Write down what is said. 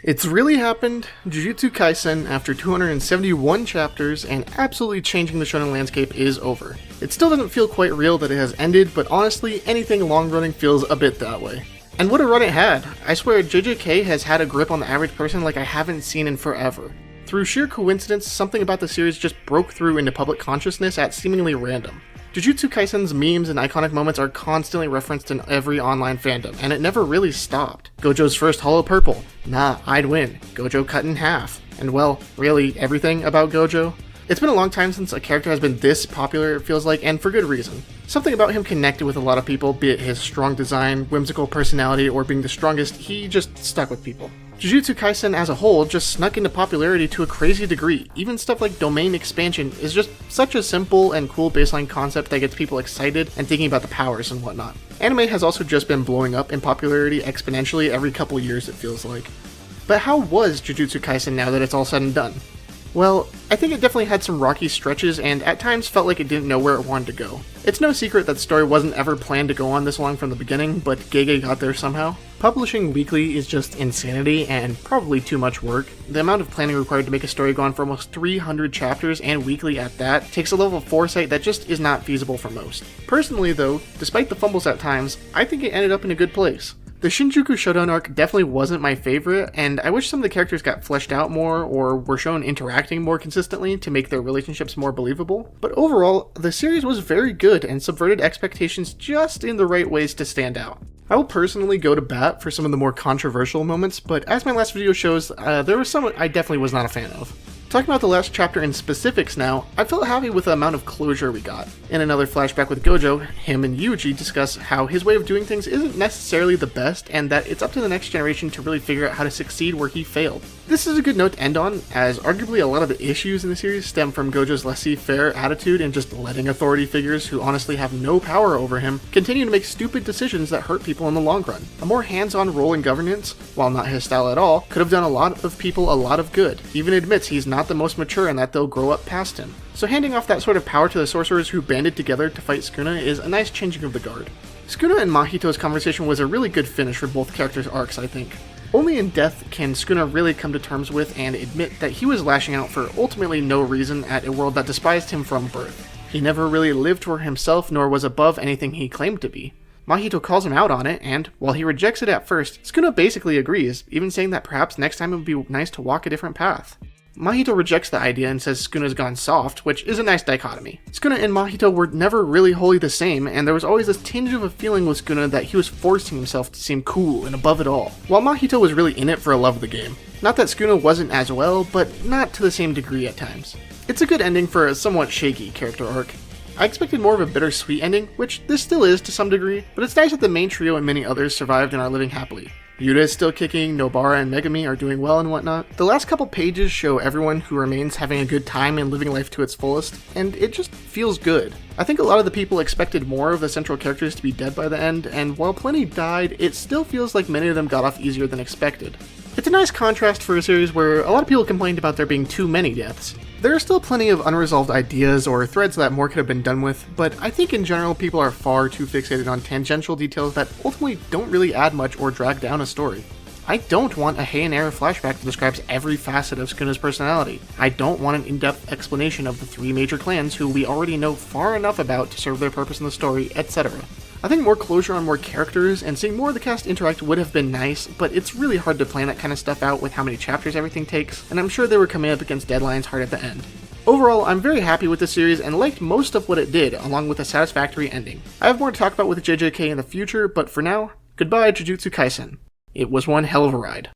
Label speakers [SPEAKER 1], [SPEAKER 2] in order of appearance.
[SPEAKER 1] It's really happened. Jujutsu Kaisen, after 271 chapters and absolutely changing the shonen landscape, is over. It still doesn't feel quite real that it has ended, but honestly, anything long-running feels a bit that way. And what a run it had! I swear, JJK has had a grip on the average person like I haven't seen in forever. Through sheer coincidence, something about the series just broke through into public consciousness at seemingly random. Jujutsu Kaisen's memes and iconic moments are constantly referenced in every online fandom, and it never really stopped. Gojo's first hollow purple, nah, I'd win. Gojo cut in half. And well, really, everything about Gojo? It's been a long time since a character has been this popular, it feels like, and for good reason. Something about him connected with a lot of people, be it his strong design, whimsical personality, or being the strongest, he just stuck with people. Jujutsu Kaisen as a whole just snuck into popularity to a crazy degree. Even stuff like domain expansion is just such a simple and cool baseline concept that gets people excited and thinking about the powers and whatnot. Anime has also just been blowing up in popularity exponentially every couple years, it feels like. But how was Jujutsu Kaisen now that it's all said and done? Well, I think it definitely had some rocky stretches and at times felt like it didn't know where it wanted to go. It's no secret that the story wasn't ever planned to go on this long from the beginning, but Gege got there somehow. Publishing weekly is just insanity and probably too much work. The amount of planning required to make a story go on for almost 300 chapters and weekly at that takes a level of foresight that just is not feasible for most. Personally though, despite the fumbles at times, I think it ended up in a good place. The Shinjuku Showdown arc definitely wasn't my favorite, and I wish some of the characters got fleshed out more or were shown interacting more consistently to make their relationships more believable. But overall, the series was very good and subverted expectations just in the right ways to stand out. I will personally go to bat for some of the more controversial moments, but as my last video shows, there was some I definitely was not a fan of. Talking about the last chapter in specifics now, I felt happy with the amount of closure we got. In another flashback with Gojo, him and Yuji discuss how his way of doing things isn't necessarily the best and that it's up to the next generation to really figure out how to succeed where he failed. This is a good note to end on, as arguably a lot of the issues in the series stem from Gojo's laissez-faire attitude and just letting authority figures who honestly have no power over him continue to make stupid decisions that hurt people in the long run. A more hands-on role in governance, while not his style at all, could have done a lot of people a lot of good. He even admits he's not the most mature and that they'll grow up past him. So handing off that sort of power to the sorcerers who banded together to fight Sukuna is a nice changing of the guard. Sukuna and Mahito's conversation was a really good finish for both characters' arcs, I think. Only in death can Sukuna really come to terms with and admit that he was lashing out for ultimately no reason at a world that despised him from birth. He never really lived for himself nor was above anything he claimed to be. Mahito calls him out on it, and while he rejects it at first, Sukuna basically agrees, even saying that perhaps next time it would be nice to walk a different path. Mahito rejects the idea and says Sukuna's gone soft, which is a nice dichotomy. Sukuna and Mahito were never really wholly the same, and there was always this tinge of a feeling with Sukuna that he was forcing himself to seem cool and above it all, while Mahito was really in it for a love of the game. Not that Sukuna wasn't as well, but not to the same degree at times. It's a good ending for a somewhat shaky character arc. I expected more of a bittersweet ending, which this still is to some degree, but it's nice that the main trio and many others survived and are living happily. Yuta is still kicking, Nobara and Megami are doing well and whatnot. The last couple pages show everyone who remains having a good time and living life to its fullest, and it just feels good. I think a lot of the people expected more of the central characters to be dead by the end, and while plenty died, it still feels like many of them got off easier than expected. It's a nice contrast for a series where a lot of people complained about there being too many deaths. There are still plenty of unresolved ideas or threads that more could have been done with, but I think in general people are far too fixated on tangential details that ultimately don't really add much or drag down a story. I don't want a Heian era flashback that describes every facet of Sukuna's personality. I don't want an in-depth explanation of the three major clans who we already know far enough about to serve their purpose in the story, etc. I think more closure on more characters and seeing more of the cast interact would have been nice, but it's really hard to plan that kind of stuff out with how many chapters everything takes, and I'm sure they were coming up against deadlines hard at the end. Overall, I'm very happy with the series and liked most of what it did, along with a satisfactory ending. I have more to talk about with JJK in the future, but for now, goodbye Jujutsu Kaisen. It was one hell of a ride.